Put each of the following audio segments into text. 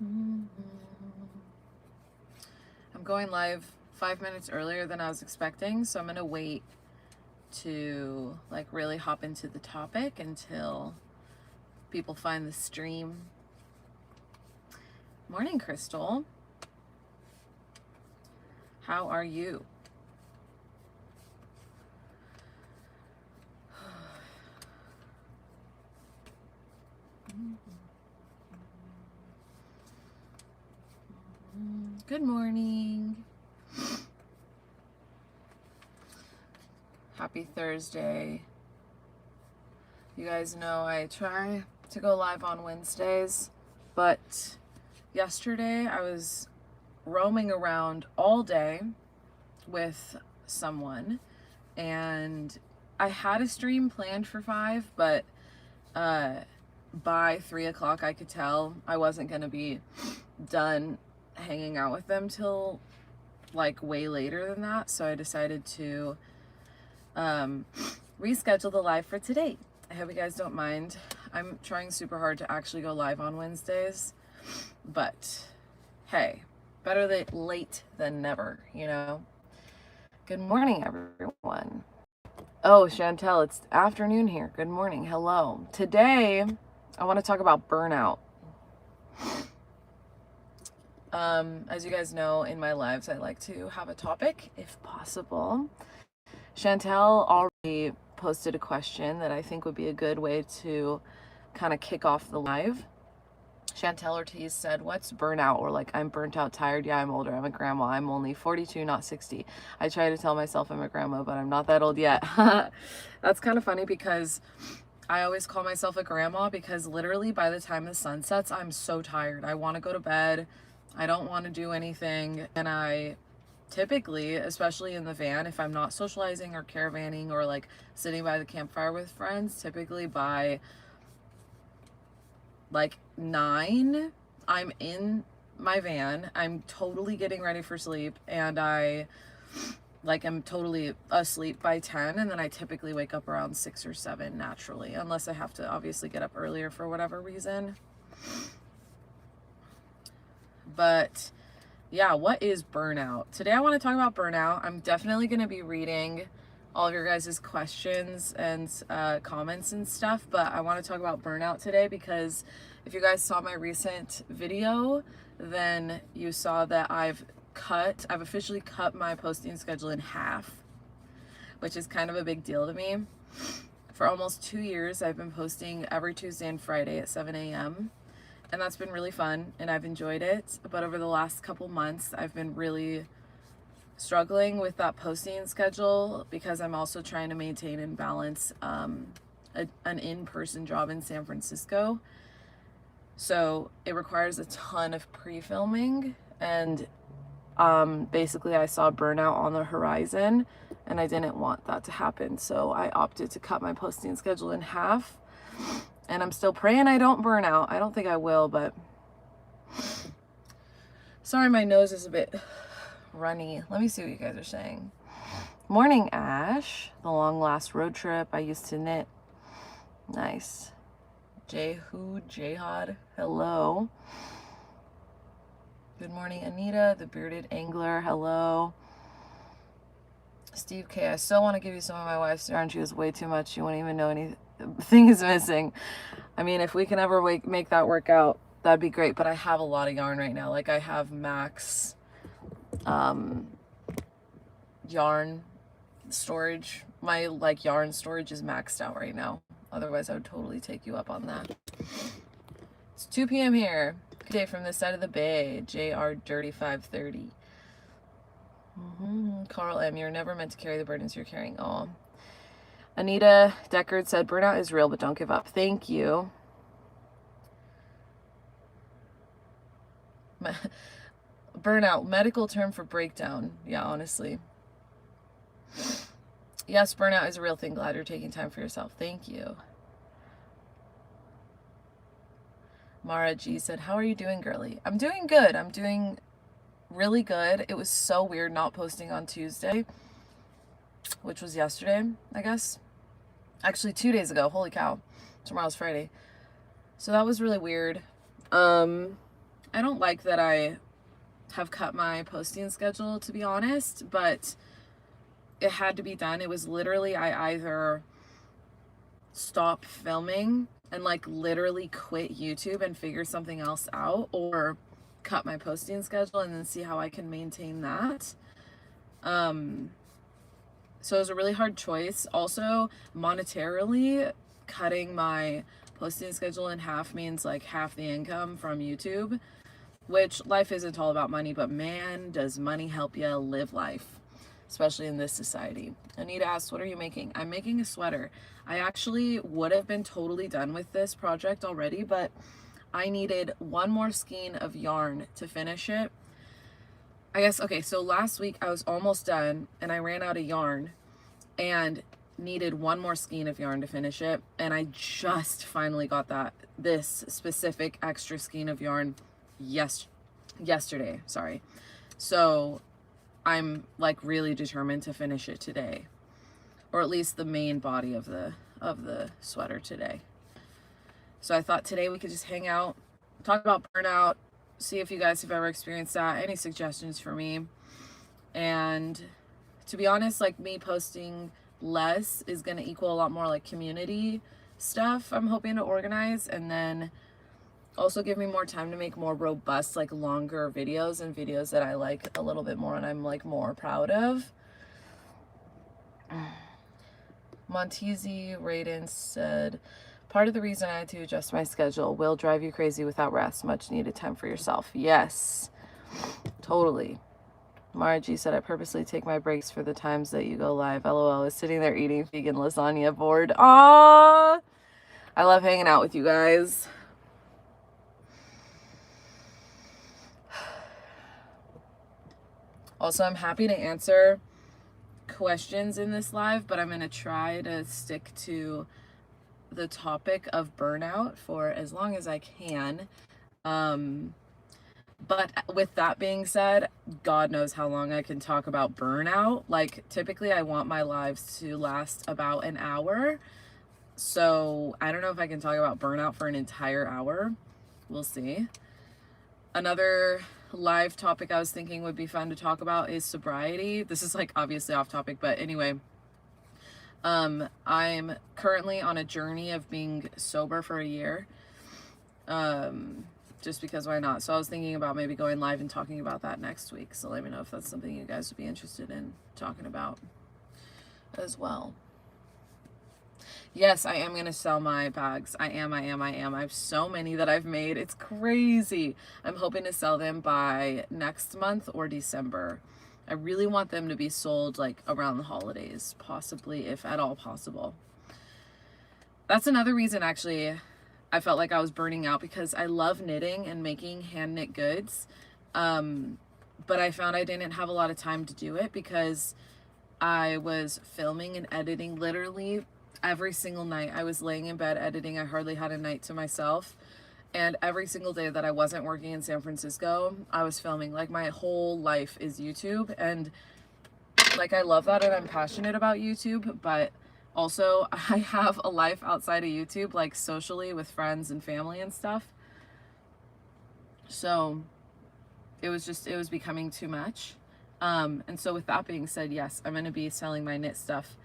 I'm going live 5 minutes earlier than I was expecting, so I'm gonna wait to like really hop into the topic until people find the stream. Morning, Crystal. How are you? Good morning. Happy Thursday. You guys know I try to go live on Wednesdays, but yesterday I was roaming around all day with someone, and I had a stream planned for 5, but by 3 o'clock I could tell I wasn't gonna be done hanging out with them till like way later than that, so I decided to reschedule the live for today. I hope you guys don't mind. I'm trying super hard to actually go live on Wednesdays, but hey, better late than never, you know? Good morning, everyone. Oh, Chantel, it's afternoon here. Good morning. Hello. Today, I want to talk about burnout. As you guys know, in my lives, I like to have a topic, if possible. Chantel already posted a question that I think would be a good way to kind of kick off the live. Chantel Ortiz said, what's burnout? Or like, I'm burnt out, tired. Yeah, I'm older. I'm a grandma. I'm only 42, not 60. I try to tell myself I'm a grandma, but I'm not that old yet. That's kind of funny because I always call myself a grandma because literally by the time the sun sets, I'm so tired. I want to go to bed. I don't want to do anything. And I typically, especially in the van, if I'm not socializing or caravanning or like sitting by the campfire with friends, typically by like 9, I'm in my van. I'm totally getting ready for sleep, and I'm totally asleep by 10, and then I typically wake up around 6 or 7 naturally, unless I have to obviously get up earlier for whatever reason. But yeah, what is burnout? Today I want to talk about burnout. I'm definitely going to be reading all of your guys' questions and comments and stuff, but I want to talk about burnout today because if you guys saw my recent video, then you saw that I've officially cut my posting schedule in half, which is kind of a big deal to me. For almost 2 years, I've been posting every Tuesday and Friday at 7 a.m. and that's been really fun and I've enjoyed it. But over the last couple months, I've been really struggling with that posting schedule because I'm also trying to maintain and balance an in-person job in San Francisco. So it requires a ton of pre-filming, and basically I saw burnout on the horizon and I didn't want that to happen. So I opted to cut my posting schedule in half, and I'm still praying I don't burn out. I don't think I will, but sorry, my nose is a bit runny. Let me see what you guys are saying. Morning, Ash. The long last road trip. I used to knit. Nice. Jihad. Hello. Good morning, Anita, the bearded angler. Hello. Steve K. I still want to give you some of my wife's yarn. She was way too much. You won't even know anything is missing. I mean, if we can ever make that work out, that'd be great. But I have a lot of yarn right now. Like I have max yarn storage. My like yarn storage is maxed out right now. Otherwise I would totally take you up on that. It's 2 p.m. here. Good day from this side of the bay. JR Dirty 530. Carl M, you're never meant to carry the burdens you're carrying. Oh. Anita Deckard said burnout is real, but don't give up. Thank you. Burnout, medical term for breakdown. Yeah, honestly. Yes, burnout is a real thing. Glad you're taking time for yourself. Thank you. Mara G said, how are you doing, girly? I'm doing good. I'm doing really good. It was so weird not posting on Tuesday, which was yesterday, I guess. Actually, 2 days ago. Holy cow. Tomorrow's Friday. So that was really weird. I don't like that I have cut my posting schedule, to be honest, but it had to be done. It was literally, I either stop filming and like literally quit YouTube and figure something else out, or cut my posting schedule and then see how I can maintain that. So it was a really hard choice. Also, monetarily, cutting my posting schedule in half means like half the income from YouTube, which life isn't all about money, but man, does money help you live life, especially in this society. Anita asks, what are you making? I'm making a sweater. I actually would have been totally done with this project already, but I needed one more skein of yarn to finish it. I guess, okay, so last week I was almost done and I ran out of yarn and needed one more skein of yarn to finish it. And I just finally got this specific extra skein of yarn yesterday, sorry. So I'm like really determined to finish it today, or at least the main body of the sweater today. So I thought today we could just hang out, talk about burnout, see if you guys have ever experienced that, any suggestions for me. And to be honest, like me posting less is going to equal a lot more like community stuff I'm hoping to organize, and then also give me more time to make more robust, like longer videos and videos that I like a little bit more and I'm like more proud of. Montezi Raiden said, part of the reason I had to adjust my schedule will drive you crazy without rest. Much needed time for yourself. Yes, totally. Mara G said, I purposely take my breaks for the times that you go live. LOL. Is sitting there eating vegan lasagna bored. Aww. I love hanging out with you guys. Also, I'm happy to answer questions in this live, but I'm going to try to stick to the topic of burnout for as long as I can. But with that being said, God knows how long I can talk about burnout. Like, typically I want my lives to last about an hour. So I don't know if I can talk about burnout for an entire hour. We'll see. Another live topic I was thinking would be fun to talk about is sobriety. This is like obviously off topic, but anyway. I'm currently on a journey of being sober for a year. Just because why not? So I was thinking about maybe going live and talking about that next week. So let me know if that's something you guys would be interested in talking about as well. Yes, I am going to sell my bags. I am. I have so many that I've made. It's crazy. I'm hoping to sell them by next month or December. I really want them to be sold like around the holidays, possibly, if at all possible. That's another reason actually I felt like I was burning out, because I love knitting and making hand knit goods. But I found I didn't have a lot of time to do it because I was filming and editing literally every single night. I was laying in bed editing. I hardly had a night to myself. And every single day that I wasn't working in San Francisco, I was filming. Like, my whole life is YouTube. And like, I love that and I'm passionate about YouTube, but also I have a life outside of YouTube, like socially with friends and family and stuff. So it was becoming too much. And so with that being said, yes, I'm going to be selling my knit stuff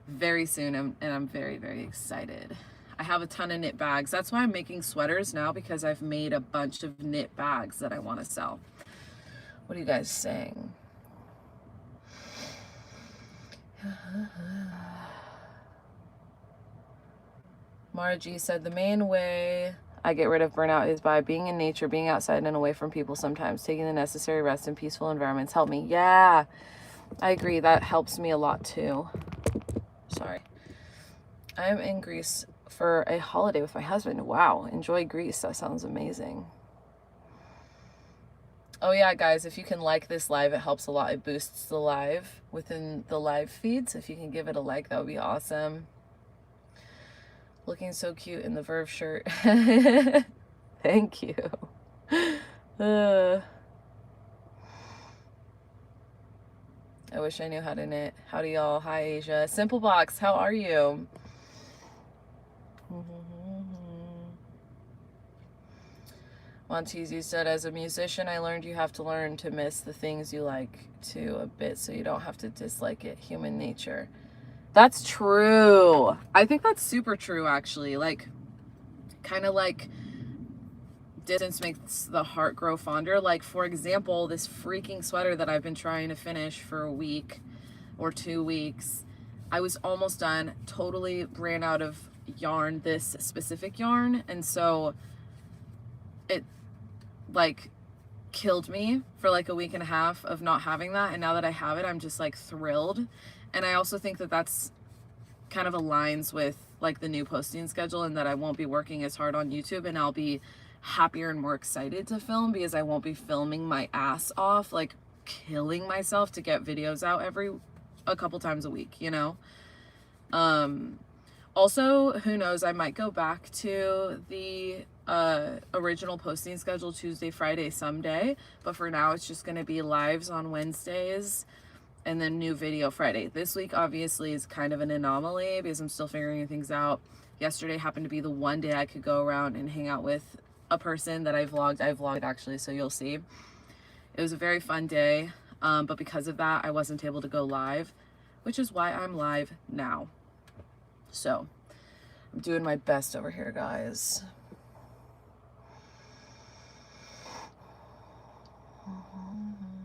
very soon, and I'm very, very excited. I have a ton of knit bags. That's why I'm making sweaters now, because I've made a bunch of knit bags that I want to sell. What are you guys saying? Mara G said, the main way I get rid of burnout is by being in nature, being outside and away from people sometimes. Taking the necessary rest in peaceful environments help me. Yeah, I agree. That helps me a lot too. Sorry. I'm in Greece for a holiday with my husband. Wow. Enjoy Greece. That sounds amazing. Oh yeah, guys, if you can like this live, it helps a lot. It boosts the live within the live feeds. If you can give it a like, that would be awesome. Looking so cute in the Verve shirt. Thank you. I wish I knew how to knit. Howdy y'all. Hi Asia. Simple Box, how are you? Montesi said, as a musician, I learned you have to learn to miss the things you like to a bit so you don't have to dislike it. Human nature. That's true. I think that's super true, actually. Like, kind of like distance makes the heart grow fonder. Like, for example, this freaking sweater that I've been trying to finish for a week or 2 weeks. I was almost done, totally ran out of yarn, this specific yarn. And so it like killed me for like a week and a half of not having that. And now that I have it, I'm just like thrilled. And I also think that that's kind of aligns with like the new posting schedule, and that I won't be working as hard on YouTube, and I'll be happier and more excited to film because I won't be filming my ass off, like killing myself to get videos out a couple times a week, you know? Also, who knows, I might go back to the original posting schedule, Tuesday, Friday, someday, but for now it's just going to be lives on Wednesdays and then new video Friday. This week obviously is kind of an anomaly because I'm still figuring things out. Yesterday happened to be the one day I could go around and hang out with a person that I vlogged actually, so you'll see. It was a very fun day, but because of that I wasn't able to go live, which is why I'm live now. So I'm doing my best over here, guys.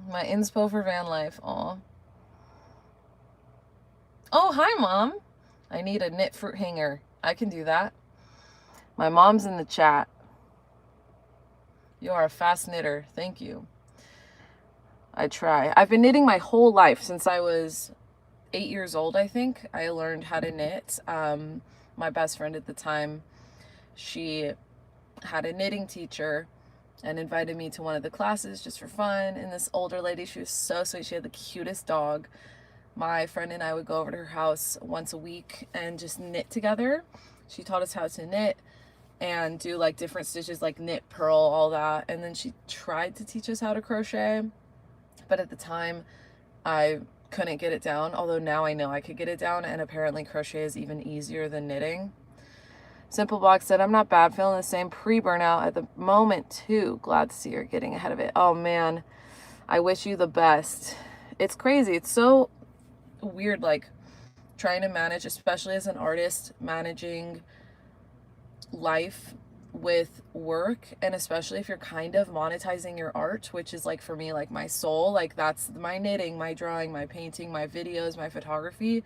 My inspo for van life. Aw. Oh, hi, Mom. I need a knit fruit hanger. I can do that. My mom's in the chat. You are a fast knitter. Thank you. I try. I've been knitting my whole life since I was 8 years old, I think. I learned how to knit. My best friend at the time, she had a knitting teacher and invited me to one of the classes just for fun. And this older lady, she was so sweet. She had the cutest dog. My friend and I would go over to her house once a week and just knit together. She taught us how to knit and do like different stitches, like knit, purl, all that. And then she tried to teach us how to crochet, but at the time I couldn't get it down, although now I know I could get it down, and apparently crochet is even easier than knitting. Simple Box said, I'm not bad, feeling the same pre-burnout at the moment too. Glad to see you're getting ahead of it. Oh man, I wish you the best. It's crazy. It's so weird, like trying to manage, especially as an artist, managing life with work, and especially if you're kind of monetizing your art, which is like for me, like my soul, like that's my knitting, my drawing, my painting, my videos, my photography.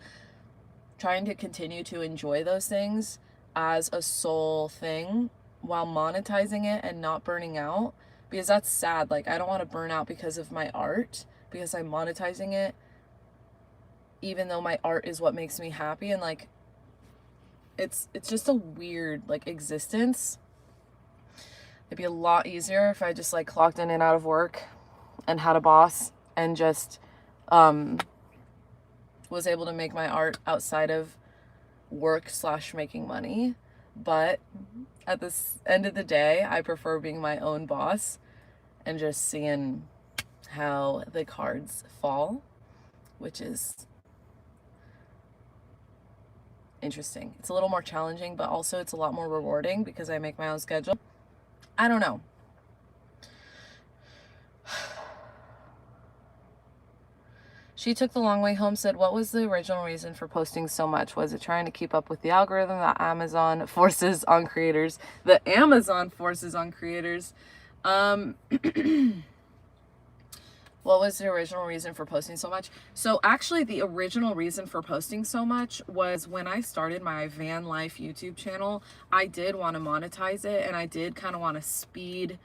Trying to continue to enjoy those things as a soul thing while monetizing it and not burning out, because that's sad. Like I don't want to burn out because of my art, because I'm monetizing it, even though my art is what makes me happy. And like it's just a weird like existence. It'd be a lot easier if I just like clocked in and out of work and had a boss and just was able to make my art outside of work / making money. But at the end of the day, I prefer being my own boss and just seeing how the cards fall, which is interesting. It's a little more challenging, but also it's a lot more rewarding because I make my own schedule. I don't know. She took the long way home said, what was the original reason for posting so much? Was it trying to keep up with the algorithm that Amazon forces on creators? The Amazon forces on creators. What was the original reason for posting so much? So actually the original reason for posting so much was when I started my van life YouTube channel. I did want to monetize it, and I did kind of want to speed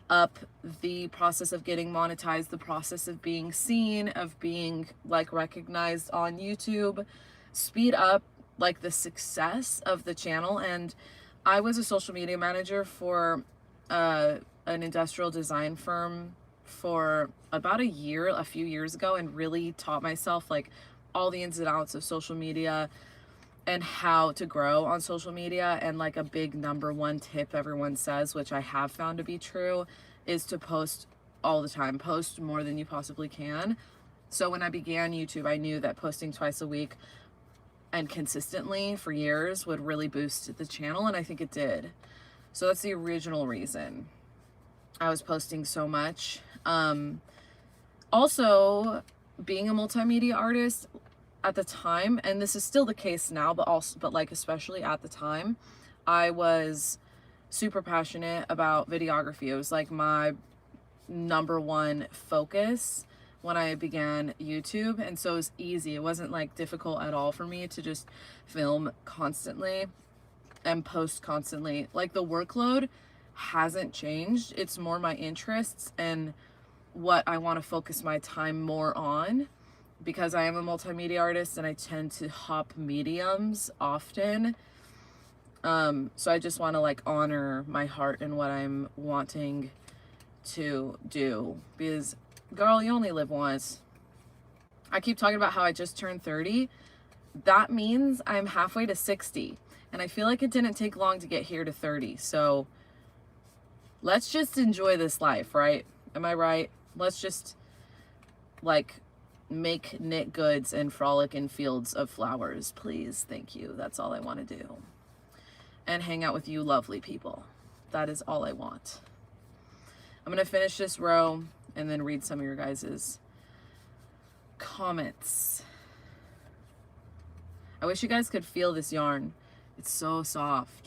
up the process of getting monetized, the process of being seen, of being like recognized on YouTube, speed up like the success of the channel. And I was a social media manager for an industrial design firm for about a few years ago, and really taught myself like all the ins and outs of social media and how to grow on social media. And like a big #1 tip everyone says, which I have found to be true, is to post all the time. Post more than you possibly can. So when I began YouTube, I knew that posting twice a week and consistently for years would really boost the channel, and I think it did. So that's the original reason. I was posting so much. Also, being a multimedia artist at the time, and this is still the case now, but like especially at the time, I was super passionate about videography. It was like my number one focus when I began YouTube, and so it was easy. It wasn't like difficult at all for me to just film constantly and post constantly. Like the workload hasn't changed. It's more my interests and what I want to focus my time more on, because I am a multimedia artist and I tend to hop mediums often. So I just want to like honor my heart and what I'm wanting to do, because girl, you only live once. I keep talking about how I just turned 30. That means I'm halfway to 60, and I feel like it didn't take long to get here to 30. So let's just enjoy this life, right? Am I right? Let's just like make knit goods and frolic in fields of flowers, please. Thank you. That's all I want to do. And hang out with you lovely people. That is all I want. I'm going to finish this row and then read some of your guys's comments. I wish you guys could feel this yarn. It's so soft.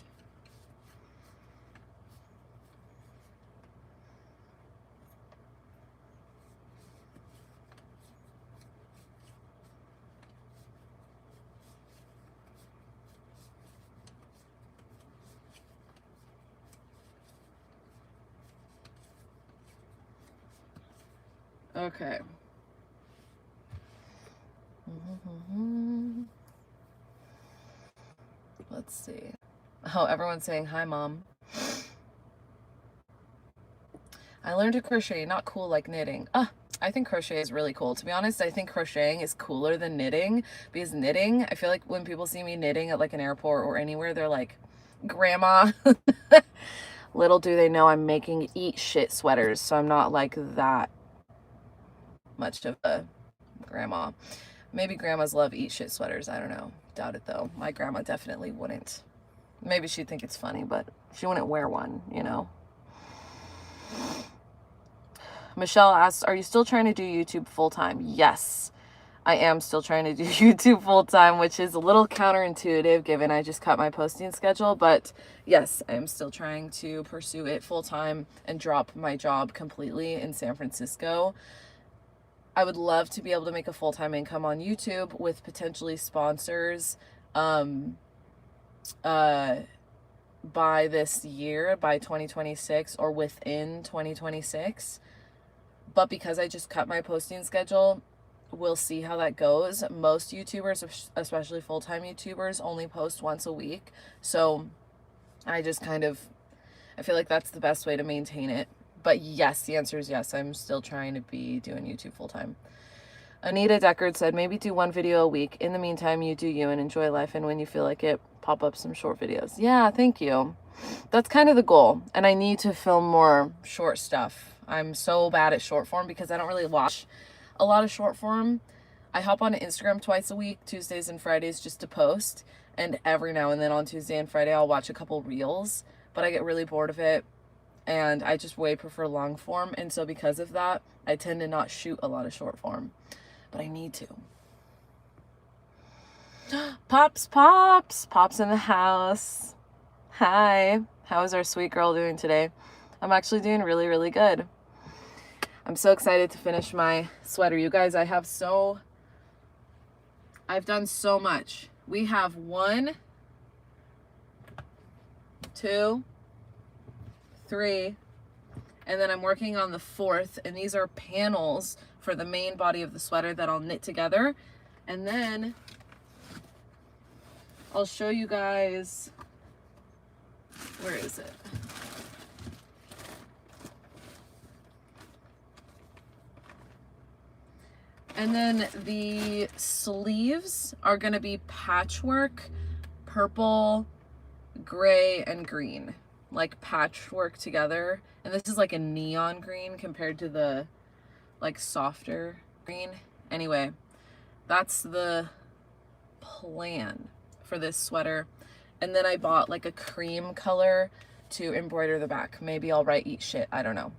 Okay. Let's see. Oh, everyone's saying hi, Mom. I learned to crochet, not cool like knitting. I think crochet is really cool. To be honest, I think crocheting is cooler than knitting, because knitting, I feel like when people see me knitting at like an airport or anywhere, they're like, Grandma. Little do they know I'm making eat shit sweaters, so I'm not like that much of a grandma. Maybe grandmas love eat shit sweaters. I don't know. Doubt it though. My grandma definitely wouldn't. Maybe she'd think it's funny, but she wouldn't wear one, you know. Michelle asks, are you still trying to do YouTube full-time? Yes, I am still trying to do YouTube full-time, which is a little counterintuitive given I just cut my posting schedule. But yes, I am still trying to pursue it full-time and drop my job completely in San Francisco. I would love to be able to make a full-time income on YouTube with potentially sponsors by this year, by 2026, or within 2026. But because I just cut my posting schedule, we'll see how that goes. Most YouTubers, especially full-time YouTubers, only post once a week. So I just I feel like that's the best way to maintain it. But yes, the answer is yes. I'm still trying to be doing YouTube full-time. Anita Deckard said, maybe do one video a week. In the meantime, you do you and enjoy life. And when you feel like it, pop up some short videos. Yeah, thank you. That's kind of the goal. And I need to film more short stuff. I'm so bad at short form because I don't really watch a lot of short form. I hop on Instagram twice a week, Tuesdays and Fridays, just to post. And every now and then on Tuesday and Friday, I'll watch a couple reels. But I get really bored of it. And I just way prefer long form. And so because of that, I tend to not shoot a lot of short form. But I need to. Pops in the house. Hi. How is our sweet girl doing today? I'm actually doing really, really good. I'm so excited to finish my sweater. You guys, I've done so much. We have 1, 2, 3, and then I'm working on the 4th, and these are panels for the main body of the sweater that I'll knit together. And then I'll show you guys, where is it? And then the sleeves are gonna be patchwork, purple, gray, and green. Like patchwork together. And this is like a neon green compared to the like softer green. Anyway, that's the plan for this sweater. And then I bought like a cream color to embroider the back. Maybe I'll write eat shit. I don't know.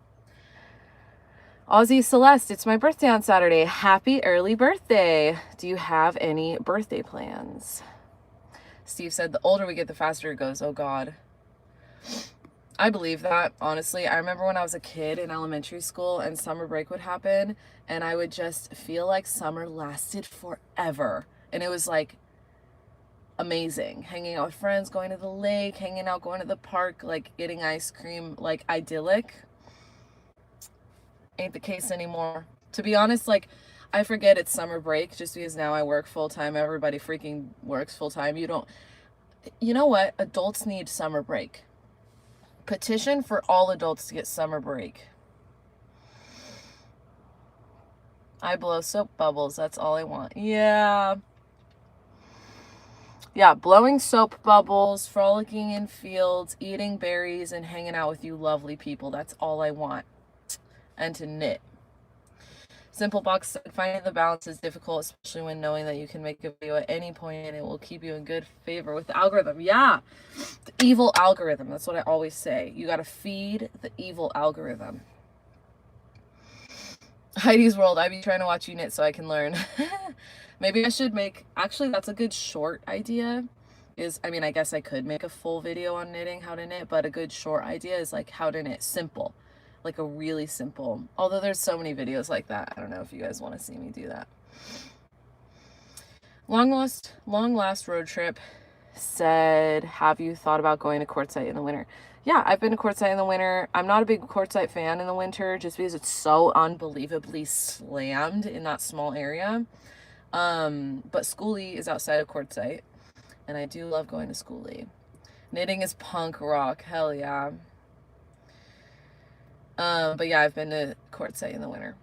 Aussie Celeste, it's my birthday on Saturday. Happy early birthday. Do you have any birthday plans? Steve said the older we get, the faster it goes. Oh God. I believe that, honestly. I remember when I was a kid in elementary school and summer break would happen and I would just feel like summer lasted forever. And it was like amazing. Hanging out with friends, going to the lake, hanging out, going to the park, like getting ice cream, like idyllic. Ain't the case anymore. To be honest, like I forget it's summer break just because now I work full time. Everybody freaking works full time. You know what? Adults need summer break. Petition for all adults to get summer break. I blow soap bubbles. That's all I want. Yeah. Yeah, blowing soap bubbles, frolicking in fields, eating berries, and hanging out with you lovely people. That's all I want. And to knit. Simple Box said, finding the balance is difficult, especially when knowing that you can make a video at any point and it will keep you in good favor with the algorithm. Yeah, the evil algorithm. That's what I always say. You got to feed the evil algorithm. Heidi's World, I be trying to watch you knit so I can learn. Maybe I should make, actually that's a good short idea. I guess I could make a full video on knitting, how to knit, but a good short idea is like how to knit simple. Like a really simple, although there's so many videos like that. I don't know if you guys want to see me do that. Long last road trip said, have you thought about going to Quartzsite in the winter? Yeah, I've been to Quartzsite in the winter. I'm not a big Quartzsite fan in the winter just because it's so unbelievably slammed in that small area. But Schoolie is outside of Quartzsite and I do love going to Schoolie. Knitting is punk rock. Hell yeah. But yeah, I've been to Quartzsite in the winter.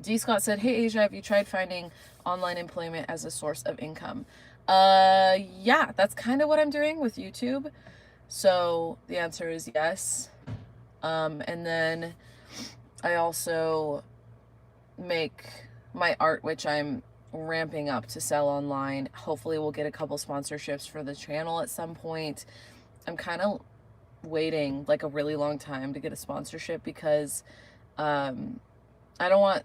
D. Scott said, hey Asia, have you tried finding online employment as a source of income? Yeah, that's kind of what I'm doing with YouTube. So the answer is yes. And then I also make my art, which I'm ramping up to sell online. Hopefully we'll get a couple sponsorships for the channel at some point. I'm kind of waiting like a really long time to get a sponsorship because I don't want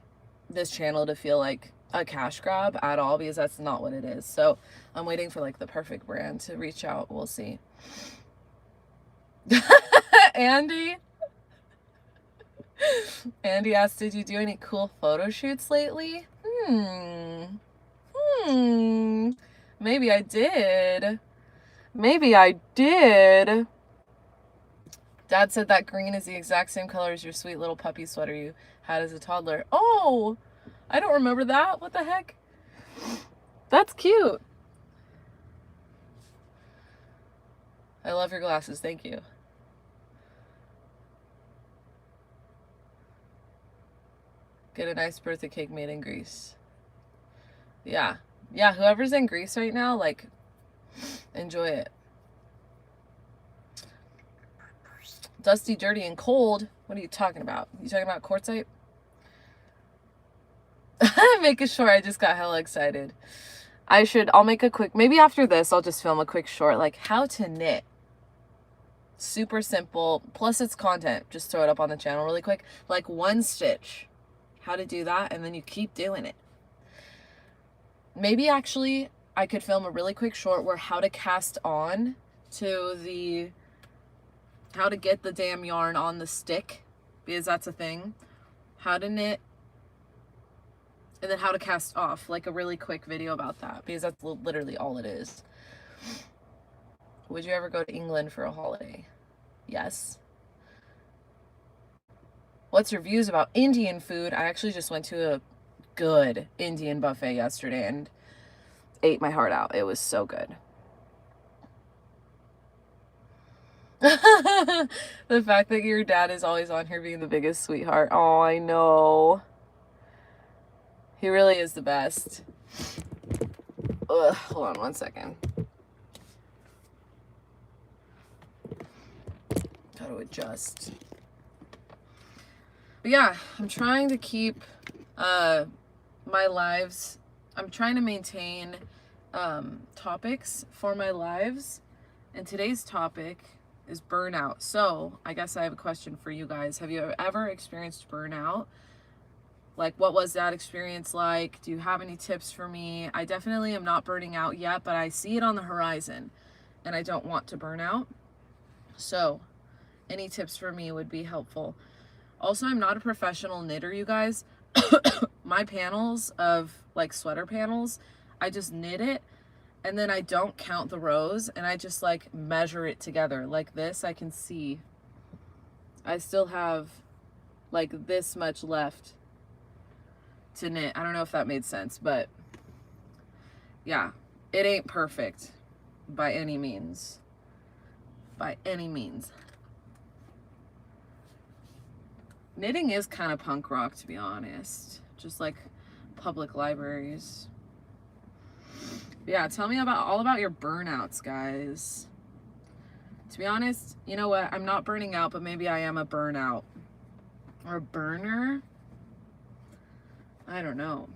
this channel to feel like a cash grab at all, because that's not what it is. So I'm waiting for like the perfect brand to reach out. We'll see. Andy asked, did you do any cool photo shoots lately? Maybe I did. Dad said that green is the exact same color as your sweet little puppy sweater you had as a toddler. Oh, I don't remember that. What the heck? That's cute. I love your glasses. Thank you. Get a nice birthday cake made in Greece. Yeah. Yeah, whoever's in Greece right now, like, enjoy it. Dusty, dirty, and cold. What are you talking about? You talking about Quartzsite? Making sure I just got hella excited. I'll make a quick, maybe after this, I'll just film a quick short, like how to knit. Super simple. Plus it's content. Just throw it up on the channel really quick. Like one stitch. How to do that. And then you keep doing it. Maybe actually I could film a really quick short where how to cast on to how to get the damn yarn on the stick, because that's a thing. How to knit, and then how to cast off, like a really quick video about that, because that's literally all it is. Would you ever go to England for a holiday? Yes. What's your views about Indian food? I actually just went to a good Indian buffet yesterday and ate my heart out. It was so good. The fact that your dad is always on here being the biggest sweetheart. Oh, I know. He really is the best. Ugh, hold on one second. Got to adjust. But yeah, I'm trying to keep my lives. I'm trying to maintain topics for my lives And today's topic is burnout. So I guess I have a question for you guys. Have you ever experienced burnout? Like, what was that experience like? Do you have any tips for me? I definitely am not burning out yet, but I see it on the horizon and I don't want to burn out. So any tips for me would be helpful. Also, I'm not a professional knitter, you guys. My panels of like sweater panels, I just knit it and then I don't count the rows and I just like measure it together. Like this, I can see I still have like this much left to knit. I don't know if that made sense, but yeah, it ain't perfect by any means. By any means. Knitting is kind of punk rock, to be honest. Just like public libraries. But yeah, tell me all about your burnouts, guys. To be honest, you know what? I'm not burning out, but maybe I am a burnout. Or a burner? I don't know.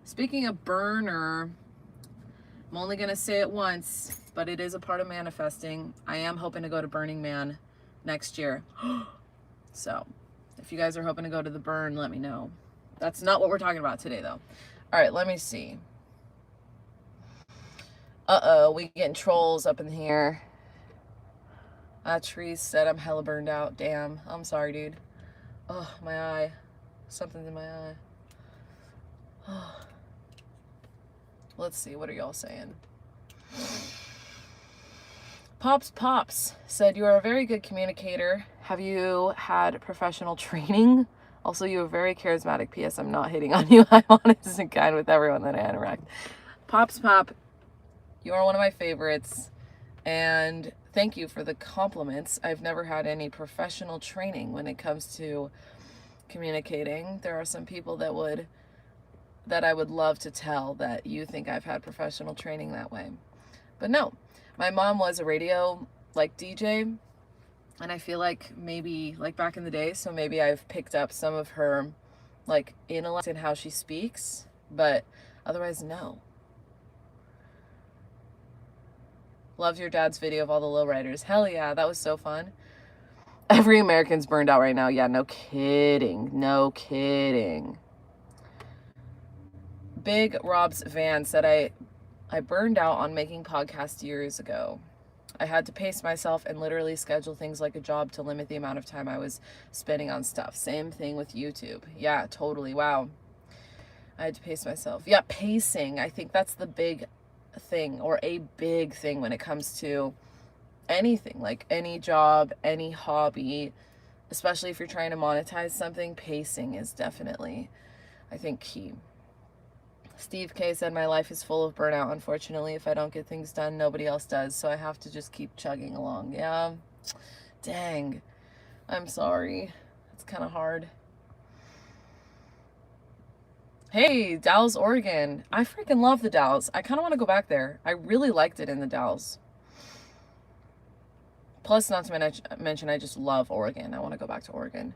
Speaking of burner, I'm only going to say it once, but it is a part of manifesting. I am hoping to go to Burning Man next year. So, if you guys are hoping to go to the burn, let me know. That's not what we're talking about today, though. All right, let me see. Uh-oh, we getting trolls up in here. Trees said I'm hella burned out. Damn, I'm sorry, dude. Oh, my eye. Something's in my eye. Oh. Let's see, what are y'all saying? Pops said, you are a very good communicator. Have you had professional training? Also, you are very charismatic. P.S. I'm not hitting on you. I'm honest and kind with everyone that I interact. Pop, you are one of my favorites. And thank you for the compliments. I've never had any professional training when it comes to communicating. There are some people that I would love to tell that you think I've had professional training that way. But no, my mom was a radio like DJ, and I feel like maybe like back in the day, so maybe I've picked up some of her like intellect and how she speaks, but otherwise no. Loved your dad's video of all the lowriders. Hell yeah, that was so fun. Every American's burned out right now. Yeah, no kidding. No kidding. Big Rob's van said I burned out on making podcasts years ago. I had to pace myself and literally schedule things like a job to limit the amount of time I was spending on stuff. Same thing with YouTube. Yeah, totally. Wow. I had to pace myself. Yeah, pacing. I think that's the big thing, or a big thing when it comes to anything, like any job, any hobby, especially if you're trying to monetize something. Pacing is definitely, I think, key. Steve K said, my life is full of burnout. Unfortunately, if I don't get things done, nobody else does. So I have to just keep chugging along. Yeah. Dang. I'm sorry. It's kind of hard. Hey, Dalles, Oregon. I freaking love the Dalles. I kind of want to go back there. I really liked it in the Dalles. Plus, not to mention, I just love Oregon. I want to go back to Oregon.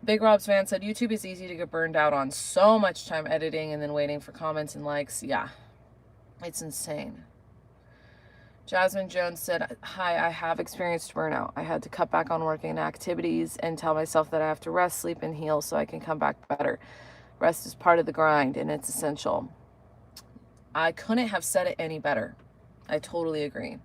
Big Rob's fan said, YouTube is easy to get burned out on. So much time editing and then waiting for comments and likes. Yeah, it's insane. Jasmine Jones said, hi, I have experienced burnout. I had to cut back on working activities and tell myself that I have to rest, sleep, and heal so I can come back better. Rest is part of the grind and it's essential. I couldn't have said it any better. I totally agree.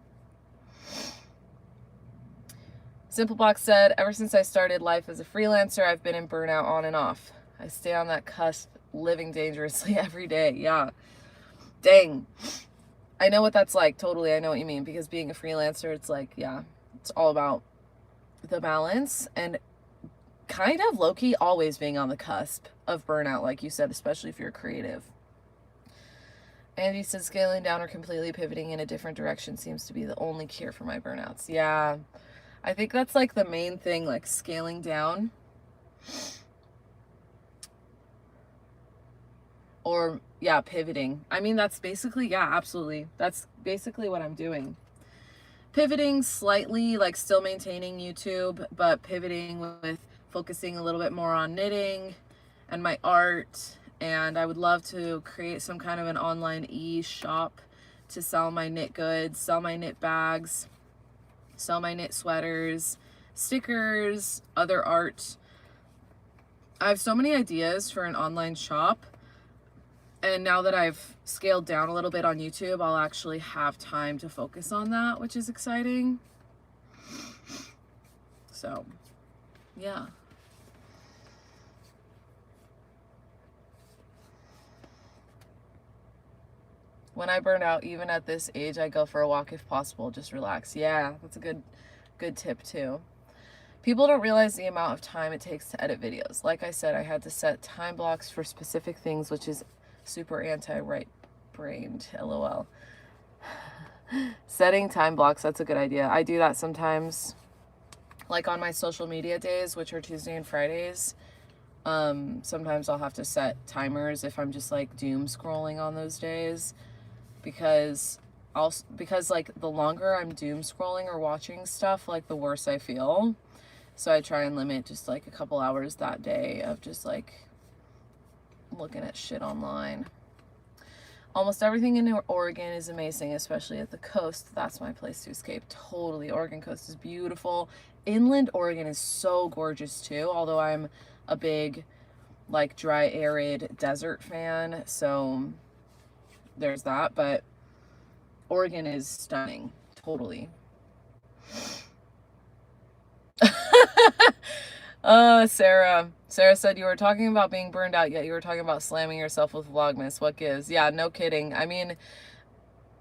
Simplebox said, ever since I started life as a freelancer, I've been in burnout on and off. I stay on that cusp, living dangerously every day. Yeah. Dang. I know what that's like. Totally. I know what you mean, because being a freelancer, it's like, yeah, it's all about the balance and kind of low-key always being on the cusp of burnout, like you said, especially if you're creative. Andy said, scaling down or completely pivoting in a different direction seems to be the only cure for my burnouts. Yeah. I think that's like the main thing, like scaling down. Or, yeah, pivoting. I mean, that's basically, yeah, absolutely. That's basically what I'm doing. Pivoting slightly, like still maintaining YouTube, but pivoting with focusing a little bit more on knitting and my art and I would love to create some kind of an online e-shop to sell my knit goods, sell my knit bags, sell my knit sweaters, stickers, other art. I have so many ideas for an online shop, and now that I've scaled down a little bit on YouTube, I'll actually have time to focus on that, which is exciting. So, yeah. When I burn out, even at this age, I go for a walk if possible, just relax. Yeah, that's a good tip too. People don't realize the amount of time it takes to edit videos. Like I said, I had to set time blocks for specific things, which is super anti-right-brained, LOL. Setting time blocks, that's a good idea. I do that sometimes, like on my social media days, which are Tuesday and Fridays. Sometimes I'll have to set timers if I'm just like doom scrolling on those days, because like the longer I'm doom scrolling or watching stuff, like the worse I feel. So I try and limit just like a couple hours that day of just like looking at shit online. Almost everything in Oregon is amazing, especially at the coast. That's my place to escape. Totally. Oregon coast is beautiful. Inland Oregon is so gorgeous too, although I'm a big like dry arid desert fan, so there's that. But Oregon is stunning. Totally. Sarah said you were talking about being burned out, yet you were talking about slamming yourself with Vlogmas. What gives? Yeah, no kidding. I mean,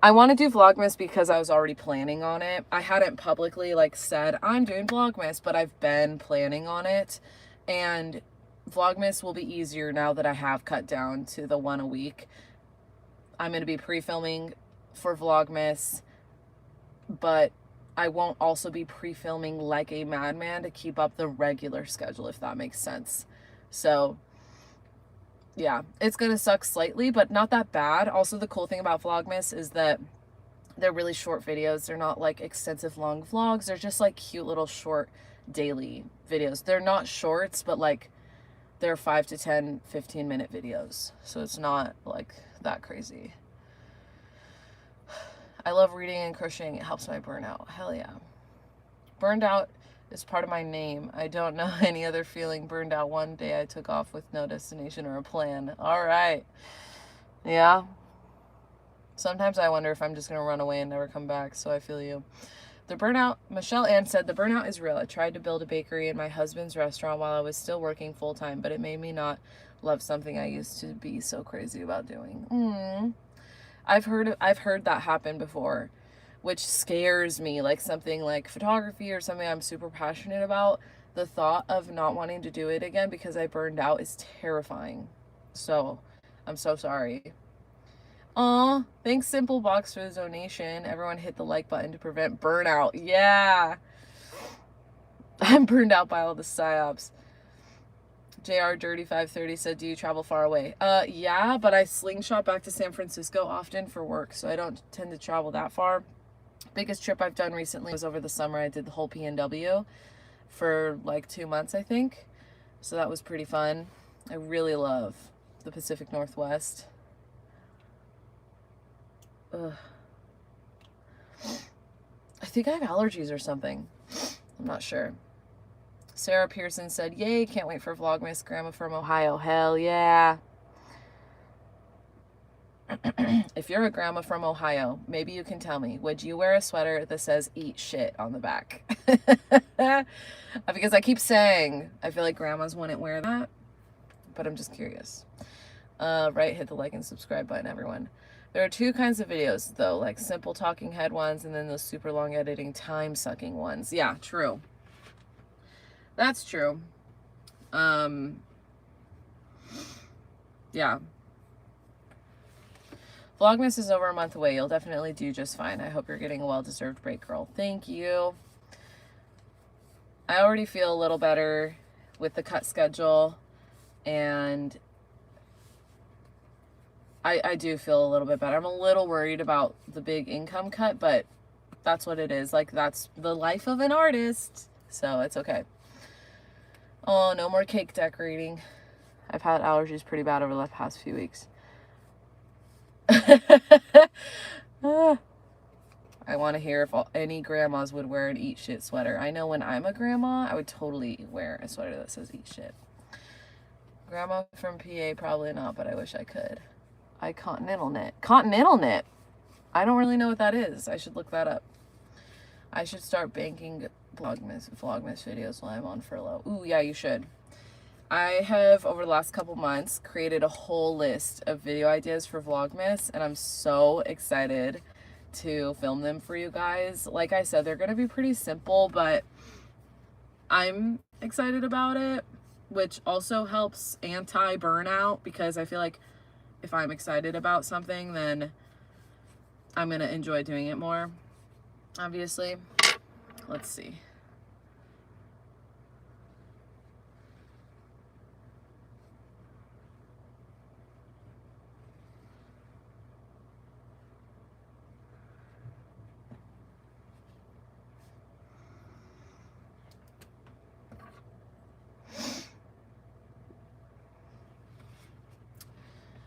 I want to do Vlogmas because I was already planning on it. I hadn't publicly like said I'm doing Vlogmas, but I've been planning on it, and Vlogmas will be easier now that I have cut down to the one a week. I'm going to be pre-filming for Vlogmas, but I won't also be pre-filming like a madman to keep up the regular schedule, if that makes sense. So yeah, it's going to suck slightly, but not that bad. Also, the cool thing about Vlogmas is that they're really short videos. They're not like extensive long vlogs. They're just like cute little short daily videos. They're not shorts, but like they're 5 to 10, 15-minute videos. So it's not like that crazy. I love reading and crocheting. It helps my burnout. Hell yeah. Burned out is part of my name. I don't know any other feeling. Burned out one day I took off with no destination or a plan. All right. Yeah. Sometimes I wonder if I'm just going to run away and never come back. So I feel you. The burnout, Michelle Ann said, the burnout is real. I tried to build a bakery in my husband's restaurant while I was still working full time, but it made me not love something I used to be so crazy about doing. I've heard that happen before, which scares me. Like something like photography or something I'm super passionate about, the thought of not wanting to do it again because I burned out is terrifying. So I'm so sorry. Aw, thanks Simple Box for the donation. Everyone hit the like button to prevent burnout. Yeah. I'm burned out by all the psyops. JR Dirty 530 said, do you travel far away? Yeah, but I slingshot back to San Francisco often for work, so I don't tend to travel that far. Biggest trip I've done recently was over the summer. I did the whole PNW for like 2 months, I think. So that was pretty fun. I really love the Pacific Northwest. Ugh. I think I have allergies or something. I'm not sure. Sarah Pearson said, yay, can't wait for Vlogmas. Grandma from Ohio. Hell yeah. If you're a grandma from Ohio, maybe you can tell me, would you wear a sweater that says eat shit on the back? Because I keep saying I feel like grandmas wouldn't wear that, but I'm just curious. Right, hit the like and subscribe button, everyone. There are two kinds of videos, though, like simple talking head ones and then those super long editing time-sucking ones. Yeah, true. That's true. Yeah. Vlogmas is over a month away. You'll definitely do just fine. I hope you're getting a well-deserved break, girl. Thank you. I already feel a little better with the cut schedule, and I do feel a little bit better. I'm a little worried about the big income cut, but that's what it is. Like, that's the life of an artist, so it's okay. Oh, no more cake decorating. I've had allergies pretty bad over the past few weeks. I want to hear if any grandmas would wear an eat shit sweater. I know when I'm a grandma, I would totally wear a sweater that says eat shit. Grandma from PA, probably not, but I wish I could. I continental knit. Continental knit? I don't really know what that is. I should look that up. I should start banking Vlogmas videos while I'm on furlough. Ooh, yeah, you should. I have, over the last couple months, created a whole list of video ideas for Vlogmas, and I'm so excited to film them for you guys. Like I said, they're going to be pretty simple, but I'm excited about it, which also helps anti-burnout, because I feel like if I'm excited about something, then I'm going to enjoy doing it more, obviously. Let's see.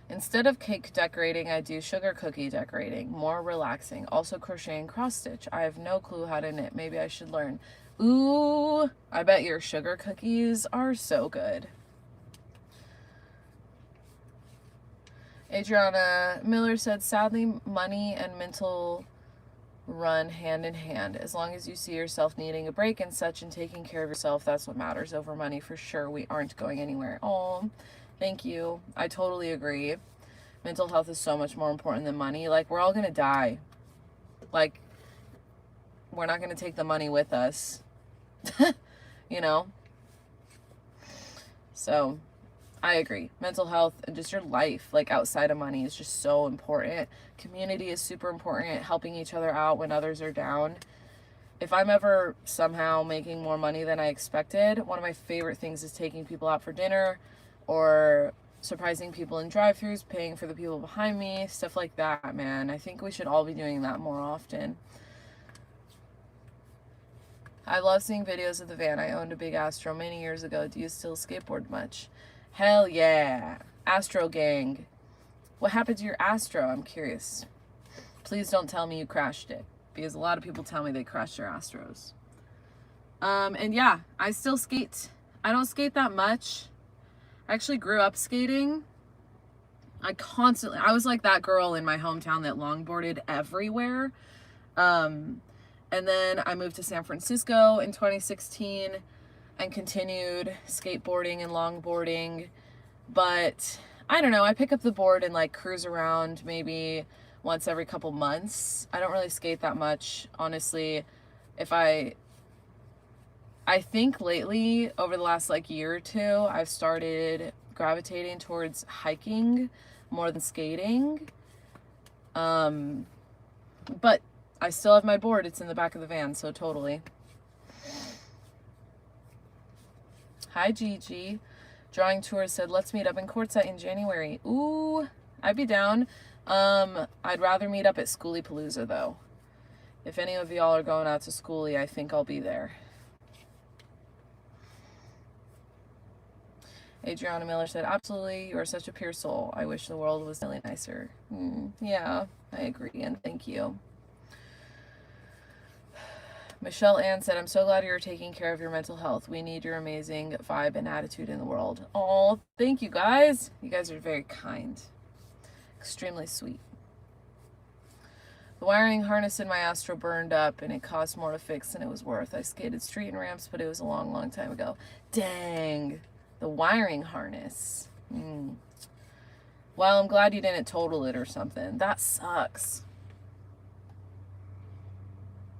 Instead of cake decorating, I do sugar cookie decorating. More relaxing. Also crocheting cross stitch. I have no clue how to knit. Maybe I should learn. Ooh, I bet your sugar cookies are so good. Adriana Miller said, sadly, money and mental run hand in hand. As long as you see yourself needing a break and such and taking care of yourself, that's what matters over money for sure. We aren't going anywhere. Oh, thank you. I totally agree. Mental health is so much more important than money. Like, we're all going to die. Like, we're not going to take the money with us. You know? So, I agree. Mental health and just your life, like, outside of money is just so important. Community is super important. Helping each other out when others are down. If I'm ever somehow making more money than I expected, one of my favorite things is taking people out for dinner or surprising people in drive-thrus, paying for the people behind me, stuff like that, man. I think we should all be doing that more often. I love seeing videos of the van. I owned a big Astro many years ago. Do you still skateboard much? Hell yeah. Astro gang. What happened to your Astro? I'm curious. Please don't tell me you crashed it, because a lot of people tell me they crashed their Astros. And yeah, I still skate. I don't skate that much. I actually grew up skating. I was like that girl in my hometown that longboarded everywhere. And then I moved to San Francisco in 2016 and continued skateboarding and longboarding. But I don't know, I pick up the board and like cruise around maybe once every couple months. I don't really skate that much, honestly. I think lately, over the last like year or two, I've started gravitating towards hiking more than skating. But I still have my board. It's in the back of the van, so totally. Hi, Gigi. Drawing Tours said, let's meet up in Quartzsite in January. Ooh, I'd be down. I'd rather meet up at Schoolie Palooza, though. If any of y'all are going out to Schoolie, I think I'll be there. Adriana Miller said, absolutely, you are such a pure soul. I wish the world was really nicer. Yeah, I agree, and thank you. Michelle Ann said, I'm so glad you're taking care of your mental health. We need your amazing vibe and attitude in the world. Oh, thank you guys. You guys are very kind. Extremely sweet. The wiring harness in my Astro burned up and it cost more to fix than it was worth. I skated street and ramps, but it was a long, long time ago. Dang. The wiring harness. Well, I'm glad you didn't total it or something. That sucks.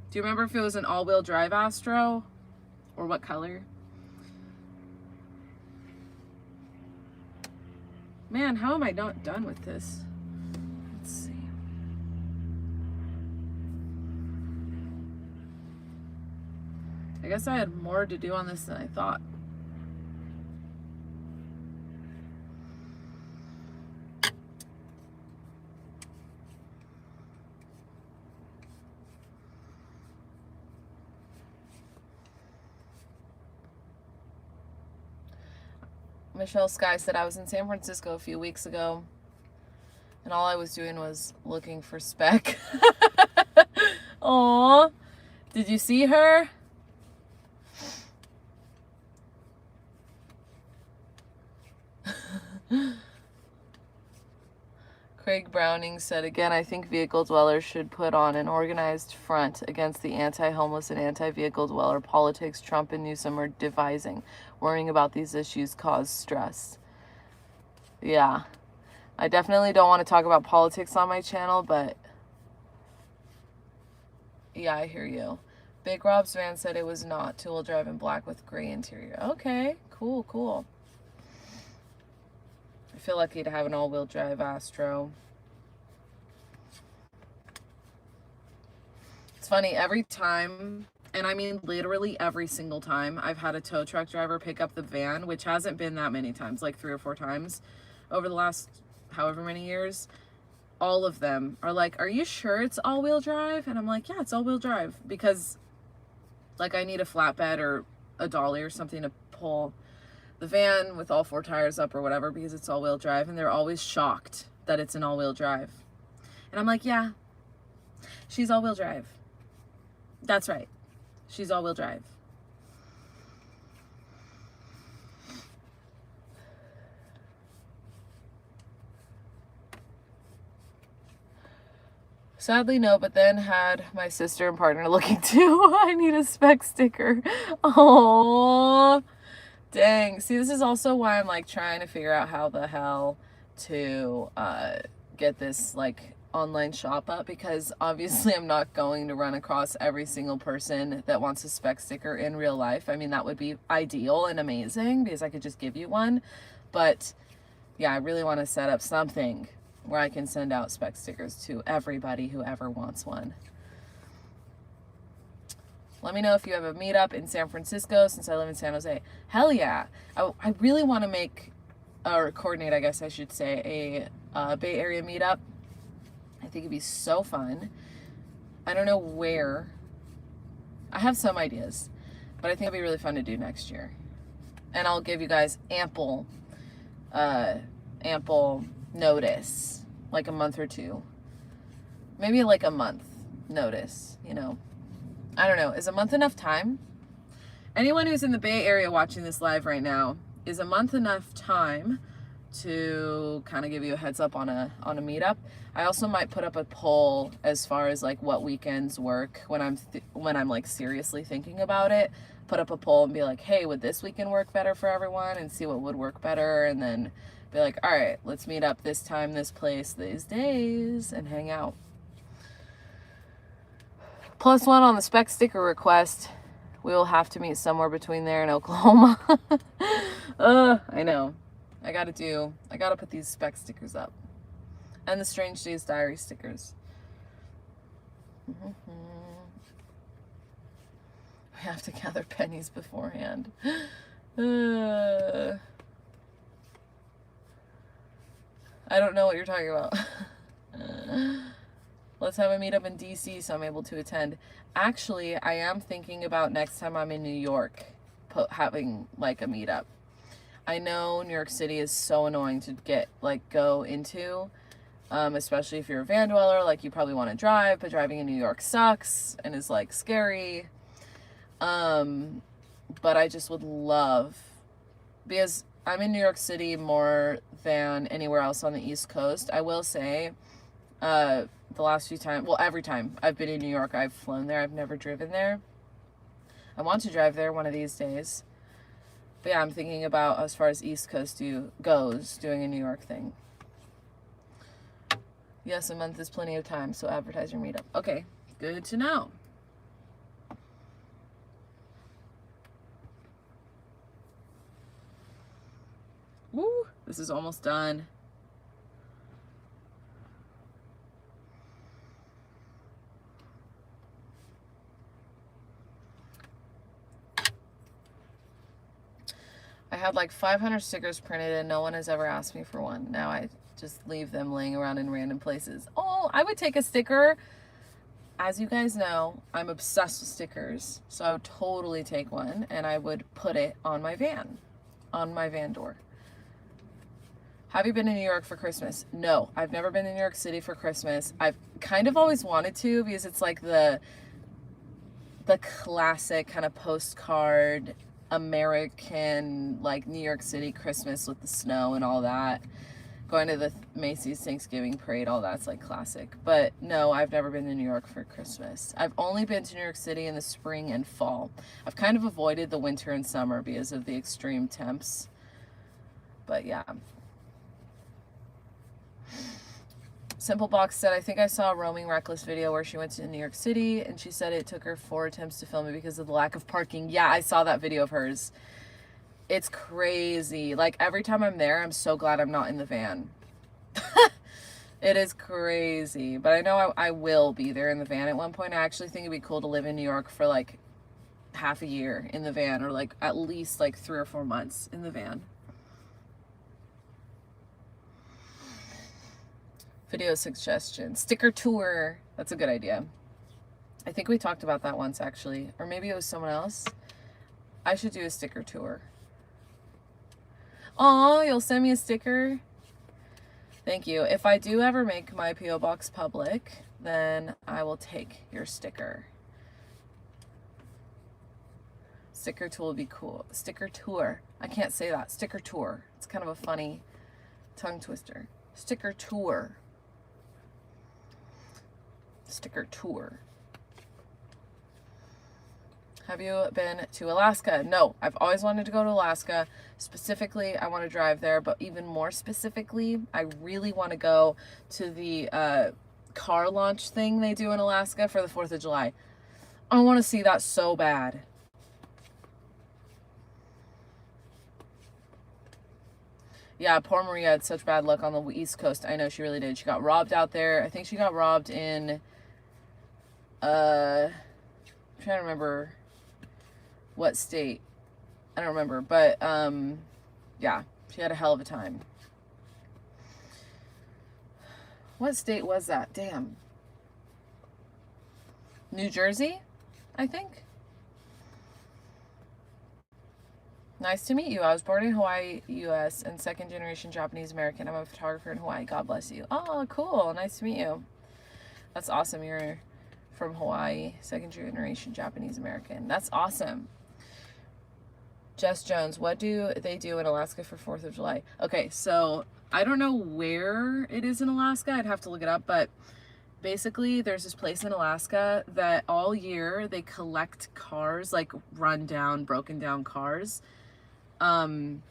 Do you remember if it was an all-wheel drive Astro? Or what color? Man, how am I not done with this? Let's see. I guess I had more to do on this than I thought. Michelle Sky said, I was in San Francisco a few weeks ago, and all I was doing was looking for Speck. Aw. Did you see her? Craig Browning said, again, I think vehicle dwellers should put on an organized front against the anti-homeless and anti-vehicle dweller politics Trump and Newsom are devising. Worrying about these issues cause stress. Yeah. I definitely don't want to talk about politics on my channel, but yeah, I hear you. Big Rob's van said it was not two-wheel drive and black with gray interior. Okay, cool, cool. I feel lucky to have an all-wheel drive Astro. It's funny, every time, and I mean literally every single time, I've had a tow truck driver pick up the van, which hasn't been that many times, like 3 or 4 times over the last however many years. All of them are like, are you sure it's all-wheel drive? And I'm like, yeah, it's all-wheel drive, because like I need a flatbed or a dolly or something to pull the van with all 4 tires up or whatever, because it's all-wheel drive, and they're always shocked that it's an all-wheel drive. And I'm like, yeah, she's all-wheel drive. That's right. She's all-wheel drive. Sadly, no, but then had my sister and partner looking too. I need a Speck sticker. Oh, dang. See, this is also why I'm like trying to figure out how the hell to get this like online shop up, because obviously I'm not going to run across every single person that wants a Speck sticker in real life. I mean, that would be ideal and amazing because I could just give you one. But yeah, I really want to set up something where I can send out Speck stickers to everybody who ever wants one. Let me know if you have a meetup in San Francisco, since I live in San Jose. Hell yeah. I really want to make, or coordinate, I guess I should say, a Bay Area meetup. I think it'd be so fun. I don't know where. I have some ideas, but I think it'd be really fun to do next year. And I'll give you guys ample notice, like a month or 2. Maybe like a month notice, you know. I don't know. Is a month enough time? Anyone who's in the Bay Area watching this live right now, is a month enough time to kind of give you a heads up on a meetup? I also might put up a poll as far as like what weekends work when I'm like seriously thinking about it. Put up a poll and be like, hey, would this weekend work better for everyone? And see what would work better, and then be like, all right, let's meet up this time, this place, these days, and hang out. +1 on the Speck sticker request. We will have to meet somewhere between there and Oklahoma. I know. I gotta put these Speck stickers up. And the Strange Days Diary stickers. We have to gather pennies beforehand. I don't know what you're talking about. Let's have a meetup in DC so I'm able to attend. Actually, I am thinking about next time I'm in New York, having like a meetup. I know New York City is so annoying to go into, especially if you're a van dweller. Like, you probably want to drive, but driving in New York sucks and is like scary. But I just would love, because I'm in New York City more than anywhere else on the East Coast. I will say, the last few times, well, every time I've been in New York, I've flown there. I've never driven there. I want to drive there one of these days. But yeah, I'm thinking about, as far as East Coast goes, doing a New York thing. Yes, a month is plenty of time, so advertise your meetup. Okay, good to know. Woo, this is almost done. I had like 500 stickers printed and no one has ever asked me for one. Now I just leave them laying around in random places. Oh, I would take a sticker. As you guys know, I'm obsessed with stickers. So I would totally take one and I would put it on my van door. Have you been to New York for Christmas? No, I've never been to New York City for Christmas. I've kind of always wanted to, because it's like the classic kind of postcard American, like New York City Christmas with the snow and all that. Going to the Macy's Thanksgiving parade, all that's like classic. But no, I've never been to New York for Christmas. I've only been to New York City in the spring and fall. I've kind of avoided the winter and summer because of the extreme temps. But yeah. Simple Box said, I think I saw a Roaming Reckless video where she went to New York City and she said it took her 4 attempts to film it because of the lack of parking. Yeah, I saw that video of hers. It's crazy. Like, every time I'm there, I'm so glad I'm not in the van. It is crazy. But I know I will be there in the van at one point. I actually think it'd be cool to live in New York for like half a year in the van, or like at least like 3 or 4 months in the van. Video suggestion. Sticker tour. That's a good idea. I think we talked about that once, actually. Or maybe it was someone else. I should do a sticker tour. Aw, you'll send me a sticker? Thank you. If I do ever make my P.O. Box public, then I will take your sticker. Sticker tour will be cool. Sticker tour. I can't say that. Sticker tour. It's kind of a funny tongue twister. Sticker tour. Sticker tour. Have you been to Alaska? No, I've always wanted to go to Alaska. Specifically, I want to drive there, but even more specifically, I really want to go to the car launch thing they do in Alaska for the 4th of July. I want to see that so bad. Yeah, poor Maria had such bad luck on the East Coast. I know she really did. She got robbed out there. I think she got robbed in, I'm trying to remember what state. I don't remember, but yeah, she had a hell of a time. What state was that? Damn. New Jersey, I think. Nice to meet you. I was born in Hawaii, U.S., and 2nd generation Japanese American. I'm a photographer in Hawaii. God bless you. Oh, cool. Nice to meet you. That's awesome. You're from Hawaii, 2nd generation Japanese American. That's awesome. Jess Jones, what do they do in Alaska for 4th of July? Okay, so I don't know where it is in Alaska. I'd have to look it up, but basically there's this place in Alaska that all year they collect cars, like run down, broken down cars. And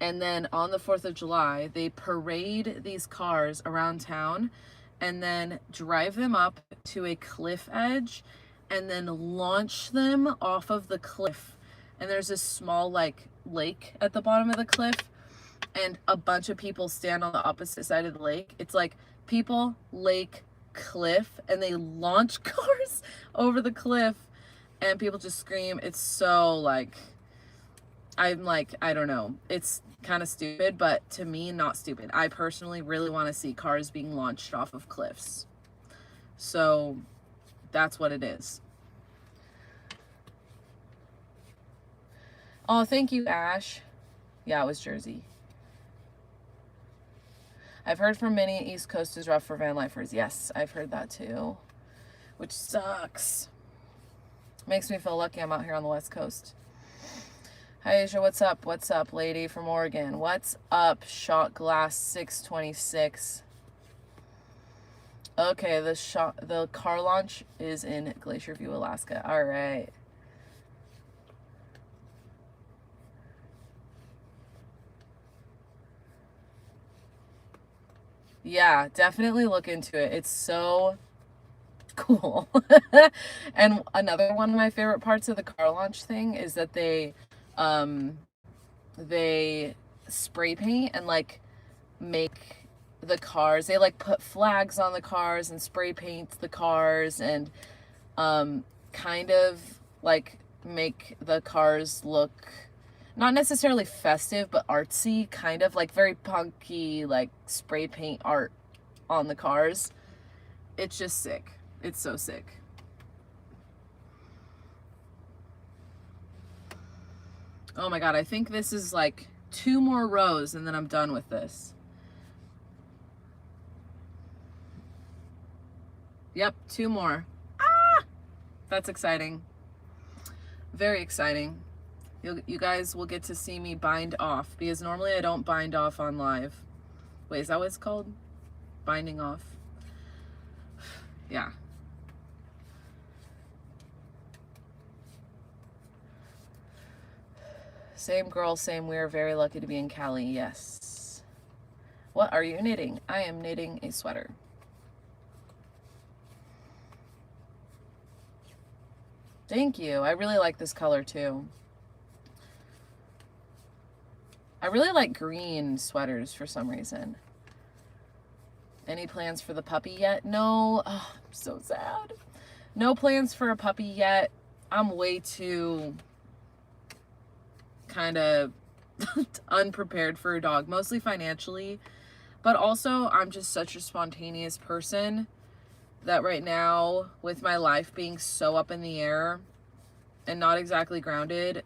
then on the 4th of July, they parade these cars around town and then drive them up to a cliff edge and then launch them off of the cliff. And there's this small like lake at the bottom of the cliff, and a bunch of people stand on the opposite side of the lake. It's like people, lake, cliff, and they launch cars over the cliff and people just scream. It's so like, I'm like, I don't know. It's kind of stupid, but to me, not stupid. I personally really want to see cars being launched off of cliffs. So that's what it is. Oh, thank you, Ash. Yeah, it was Jersey. I've heard from many East Coast is rough for van lifers. Yes, I've heard that too, which sucks. Makes me feel lucky I'm out here on the West Coast. Hi, Asia. What's up? What's up, lady from Oregon? What's up, Shot Glass 626? Okay, the car launch is in Glacier View, Alaska. All right. Yeah, definitely look into it. It's so cool. And another one of my favorite parts of the car launch thing is that they spray paint and like make the cars, they like put flags on the cars and spray paint the cars and kind of like make the cars look not necessarily festive, but artsy, kind of like very punky, like spray paint art on the cars. It's just sick. It's so sick. Oh my God, I think this is like 2 more rows and then I'm done with this. Yep, 2 more. Ah! That's exciting. Very exciting. You guys will get to see me bind off, because normally I don't bind off on live. Wait, is that what it's called? Binding off. Yeah. Same girl, same. We are very lucky to be in Cali. Yes. What are you knitting? I am knitting a sweater. Thank you. I really like this color too. I really like green sweaters for some reason. Any plans for the puppy yet? No. Oh, I'm so sad. No plans for a puppy yet. I'm way too kind of unprepared for a dog, mostly financially, but also I'm just such a spontaneous person that right now, with my life being so up in the air and not exactly grounded,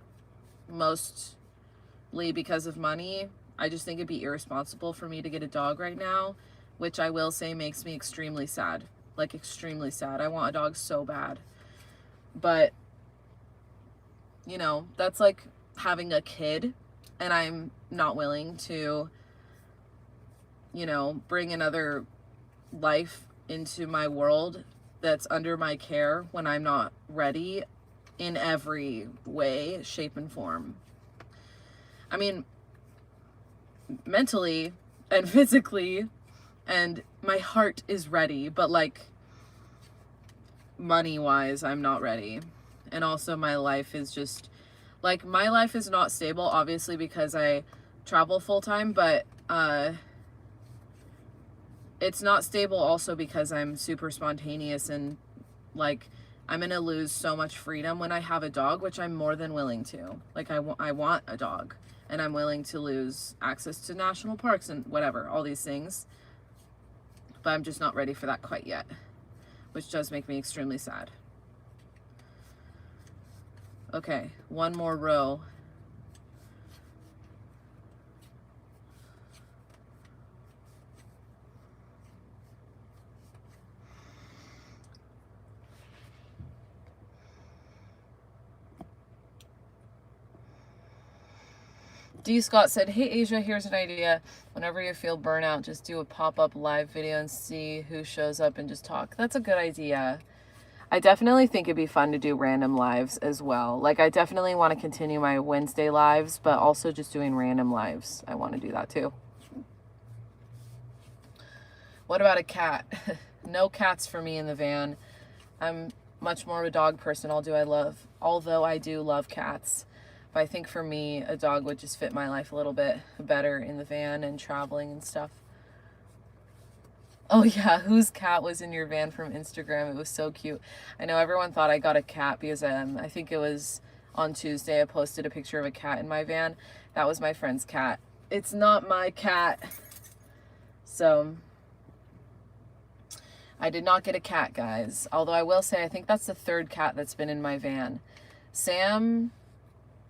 mostly because of money, I just think it'd be irresponsible for me to get a dog right now, which I will say makes me extremely sad. Like, extremely sad. I want a dog so bad. But, you know, that's like having a kid, and I'm not willing to, you know, bring another life into my world that's under my care when I'm not ready in every way, shape, and form. I mean, mentally and physically, and my heart is ready, but like money-wise, I'm not ready. And also my life is just, like, my life is not stable, obviously, because I travel full-time, but it's not stable also because I'm super spontaneous, and like I'm gonna lose so much freedom when I have a dog, which I'm more than willing to. Like, I want a dog, and I'm willing to lose access to national parks and whatever, all these things. But I'm just not ready for that quite yet, which does make me extremely sad. Okay, 1 more row. D. Scott said, hey Asia, here's an idea. Whenever you feel burnout, just do a pop-up live video and see who shows up and just talk. That's a good idea. I definitely think it'd be fun to do random lives as well. Like, I definitely want to continue my Wednesday lives, but also just doing random lives. I want to do that too. What about a cat? No cats for me in the van. I'm much more of a dog person, although I do love cats. But I think for me, a dog would just fit my life a little bit better in the van and traveling and stuff. Oh yeah, whose cat was in your van from Instagram? It was so cute. I know everyone thought I got a cat because I think it was on Tuesday I posted a picture of a cat in my van. That was my friend's cat. It's not my cat. So I did not get a cat, guys. Although I will say I think that's the 3rd cat that's been in my van.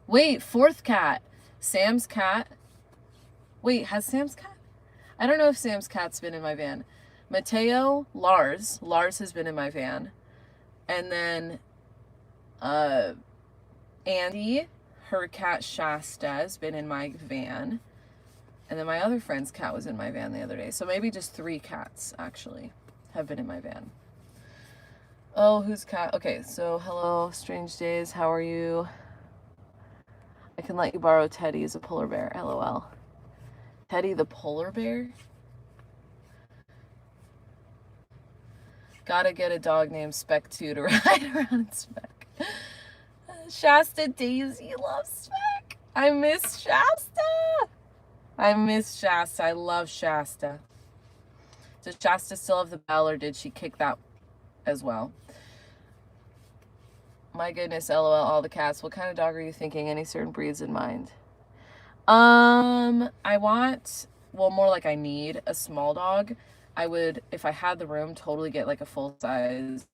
Wait, 4th cat. Sam's cat. Wait, has Sam's cat? I don't know if Sam's cat's been in my van. Mateo, Lars has been in my van. And then Andy, her cat Shasta has been in my van. And then my other friend's cat was in my van the other day. So maybe just 3 cats, actually, have been in my van. Oh, whose cat? Okay, so hello, Strange Days. How are you? I can let you borrow Teddy as a polar bear. LOL. Teddy the polar bear? Gotta get a dog named Speck too to ride around Speck. Shasta Daisy loves Speck. I miss Shasta. I love Shasta. Does Shasta still have the bell, or did she kick that as well? My goodness, LOL, all the cats. What kind of dog are you thinking? Any certain breeds in mind? I want, well, more like I need a small dog. I would, if I had the room, totally get like a full-size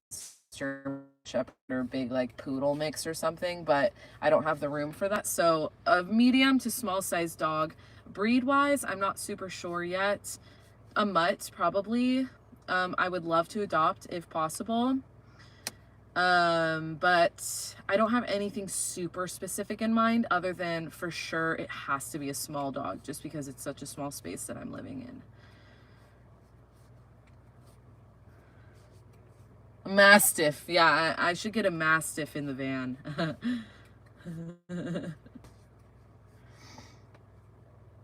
German Shepherd or big like poodle mix or something, but I don't have the room for that. So a medium to small size dog. Breed wise, I'm not super sure yet. A mutt probably. I would love to adopt if possible. But I don't have anything super specific in mind other than for sure it has to be a small dog just because it's such a small space that I'm living in. A Mastiff. Yeah, I should get a Mastiff in the van.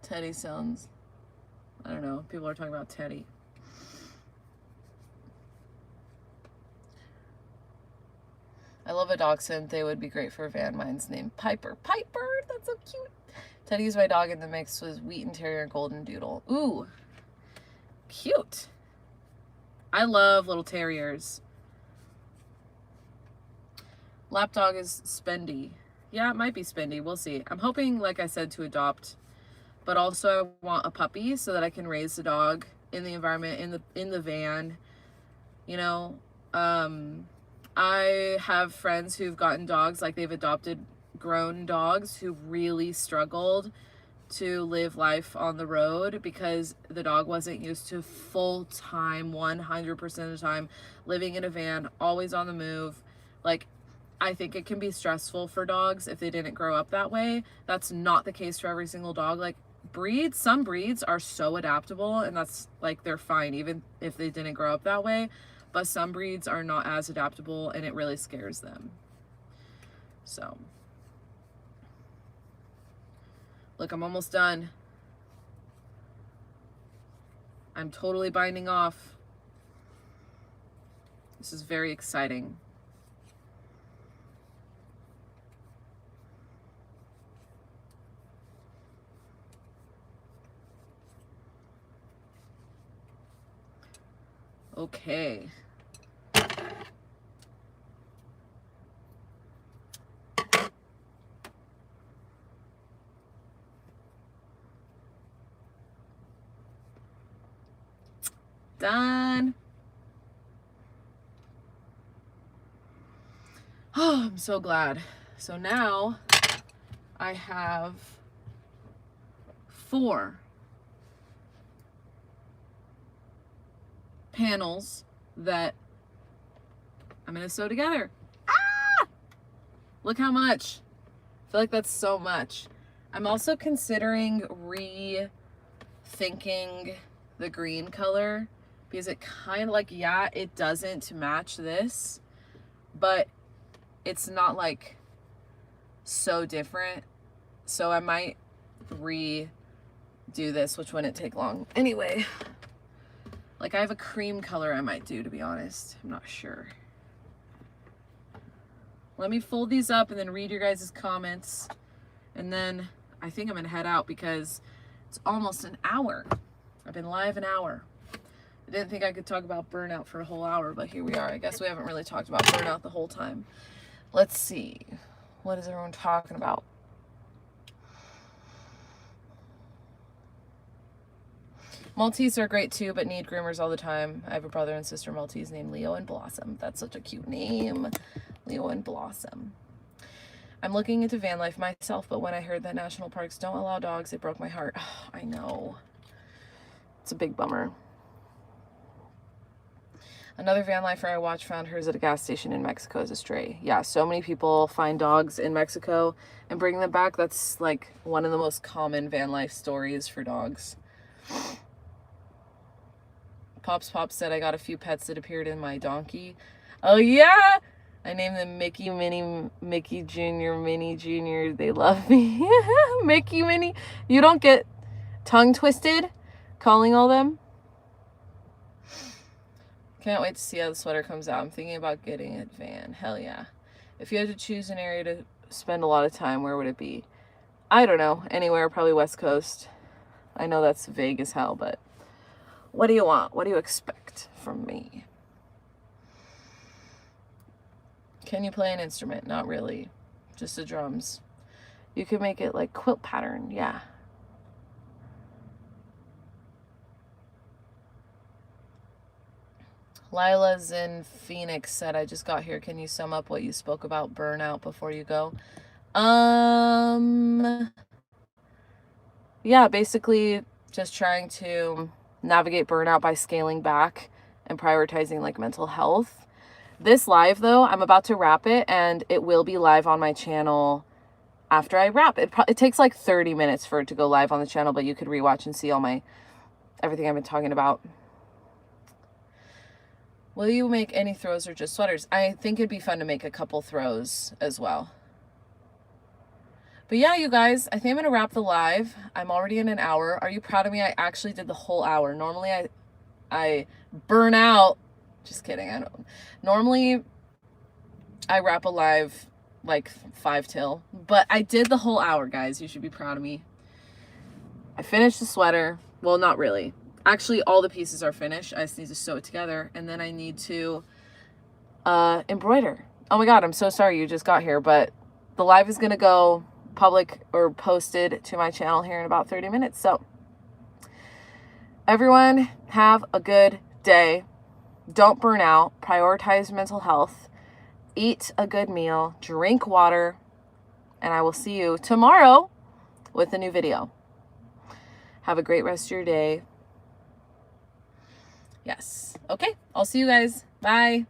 Teddy sounds, I don't know. People are talking about Teddy. I love a dachshund. They would be great for a van. Mine's named Piper. Piper, that's so cute. Teddy's my dog, and the mix was Wheaten Terrier and Golden Doodle. Ooh, cute. I love little terriers. Lapdog is spendy. Yeah, it might be spendy. We'll see. I'm hoping, like I said, to adopt, but also I want a puppy so that I can raise the dog in the environment, in the van. You know, I have friends who've gotten dogs, like they've adopted grown dogs who really struggled to live life on the road because the dog wasn't used to full-time, 100% of the time, living in a van, always on the move. Like, I think it can be stressful for dogs if they didn't grow up that way. That's not the case for every single dog. Like, some breeds are so adaptable, and that's, like, they're fine even if they didn't grow up that way. But some breeds are not as adaptable, and it really scares them. So, look, I'm almost done. I'm totally binding off. This is very exciting. Okay. Done. Oh, I'm so glad. So now I have 4 panels that I'm gonna sew together. Ah! Look how much. I feel like that's so much. I'm also considering rethinking the green color because it kind of like, yeah, it doesn't match this, but it's not like so different. So I might redo this, which wouldn't take long. Anyway, like I have a cream color I might do, to be honest. I'm not sure. Let me fold these up and then read your guys' comments. And then I think I'm gonna head out because it's almost an hour. I've been live an hour. I didn't think I could talk about burnout for a whole hour, but here we are. I guess we haven't really talked about burnout the whole time. Let's see. What is everyone talking about? Maltese are great too, but need groomers all the time. I have a brother and sister Maltese named Leo and Blossom. That's such a cute name. Leo and Blossom. I'm looking into van life myself, but when I heard that national parks don't allow dogs, it broke my heart. Oh, I know. It's a big bummer. Another van lifer I watched found hers at a gas station in Mexico as a stray. Yeah, so many people find dogs in Mexico and bring them back. That's like one of the most common van life stories for dogs. Pops said I got a few pets that appeared in my donkey. Oh yeah! I named them Mickey, Minnie, Mickey Jr., Minnie Jr. They love me. Mickey, Minnie. You don't get tongue twisted calling all them? Can't wait to see how the sweater comes out. I'm thinking about getting a van. Hell yeah. If you had to choose an area to spend a lot of time, where would it be? I don't know. Anywhere, probably West Coast. I know that's vague as hell, but what do you want? What do you expect from me? Can you play an instrument? Not really. Just the drums. You could make it like quilt pattern. Yeah. Lila's in Phoenix said, I just got here. Can you sum up what you spoke about burnout before you go? Yeah, basically just trying to navigate burnout by scaling back and prioritizing like mental health. This live though, I'm about to wrap it and it will be live on my channel after I wrap. It takes like 30 minutes for it to go live on the channel, but you could rewatch and see all everything I've been talking about. Will you make any throws or just sweaters? I think it'd be fun to make a couple throws as well. But yeah, you guys, I think I'm going to wrap the live. I'm already in an hour. Are you proud of me? I actually did the whole hour. Normally I burn out. Just kidding. I don't. Normally I wrap a live like 5 till, but I did the whole hour, guys. You should be proud of me. I finished the sweater. Well, not really. Actually, all the pieces are finished. I just need to sew it together, and then I need to embroider. Oh my God, I'm so sorry you just got here, but the live is going to go public or posted to my channel here in about 30 minutes. So everyone have a good day. Don't burn out. Prioritize mental health. Eat a good meal. Drink water. And I will see you tomorrow with a new video. Have a great rest of your day. Yes. Okay. I'll see you guys. Bye.